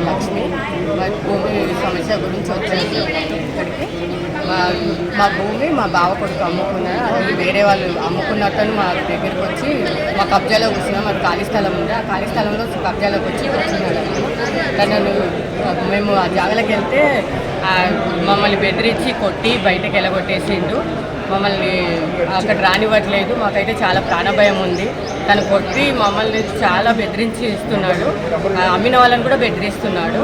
లక్ష్మి భూమి సమస్య గురించి వచ్చేసి ఇక్కడికి మా భూమి మా బావ కొడుకు అమ్ముకున్నారు. అది వేరే వాళ్ళు అమ్ముకున్నట్టు మా దగ్గరికి వచ్చి మా కబ్జాలో కూర్చున్నాం. అది ఖాళీ స్థలం ఉంది. ఆ ఖాళీ స్థలంలో కబ్జాలోకి వచ్చి కూర్చున్నాడు. తనను మేము ఆ జాగలోకి వెళ్తే మమ్మల్ని బెదిరించి కొట్టి బయటకు వెళ్ళగొట్టేసిండు. మమ్మల్ని అక్కడ రానివ్వట్లేదు. మాకైతే చాలా ప్రాణభయం ఉంది. తను కొట్టి మమ్మల్ని చాలా బెదిరించి ఇస్తున్నాడు. అమ్మిన వాళ్ళని కూడా బెదిరిస్తున్నాడు.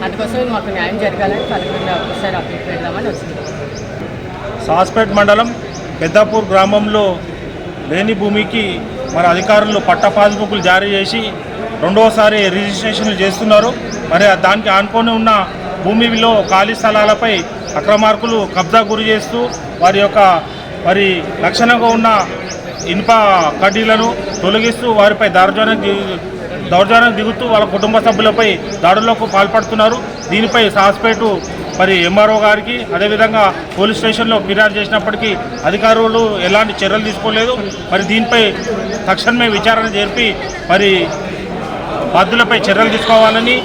అందుకోసం మాకు న్యాయం జరగాలని కలెక్టర్ ఒకసారి అప్పీల్ పెడదామని వచ్చింది. సాస్పేట్ మండలం పెద్దాపూర్ గ్రామంలో లేని భూమికి మన అధికారులు పట్టా పాస్బుక్లు జారీ చేసి రెండవసారి రిజిస్ట్రేషన్లు చేస్తున్నారు. మరి దానికి ఆనుకొని ఉన్న భూమిలో ఖాళీ స్థలాలపై అక్రమార్కులు కబ్జా గురి చేస్తూ వారి లక్షణంగా ఉన్న ఇనుప కడ్డీలను తొలగిస్తూ వారిపై దౌర్జన్యం దిగుతూ వాళ్ళ కుటుంబ సభ్యులపై దాడులకు పాల్పడుతున్నారు. దీనిపై సాస్పేటు ఎంఆర్ఓ గారికి అదేవిధంగా పోలీస్ స్టేషన్లో ఫిర్యాదు చేసినప్పటికీ అధికారులు ఎలాంటి చర్యలు తీసుకోలేదు. దీనిపై తక్షణమే విచారణ జరిపి బాధ్యులపై చర్యలు తీసుకోవాలని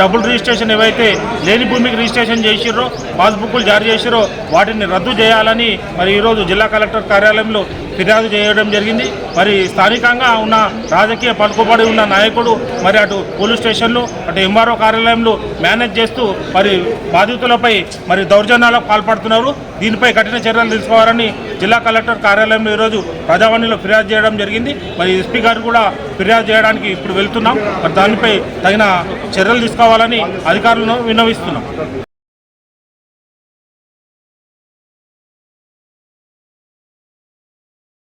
డబుల్ రిజిస్ట్రేషన్ ఏవైతే లేని భూమికి రిజిస్ట్రేషన్ చేసిరో పాస్బుక్లు జారీ చేసిరో వాటిని రద్దు చేయాలని ఈరోజు జిల్లా కలెక్టర్ కార్యాలయంలో ఫిర్యాదు చేయడం జరిగింది. స్థానికంగా ఉన్న రాజకీయ పలుకుబడి ఉన్న నాయకుడు అటు పోలీస్ స్టేషన్లు అటు ఎంఆర్ఓ కార్యాలయంలో మేనేజ్ చేస్తూ బాధితులపై దౌర్జన్యాలకు పాల్పడుతున్నారు. దీనిపై కఠిన చర్యలు తీసుకోవాలని జిల్లా కలెక్టర్ కార్యాలయంలో ఈరోజు ప్రజావాణిలో ఫిర్యాదు చేయడం జరిగింది. ఎస్పీ గారు కూడా ఫిర్యాదు చేయడానికి ఇప్పుడు వెళ్తున్నాం. దానిపై తగిన చర్యలు తీసుకోవాలని అధికారులను విన్నవిస్తున్నాం.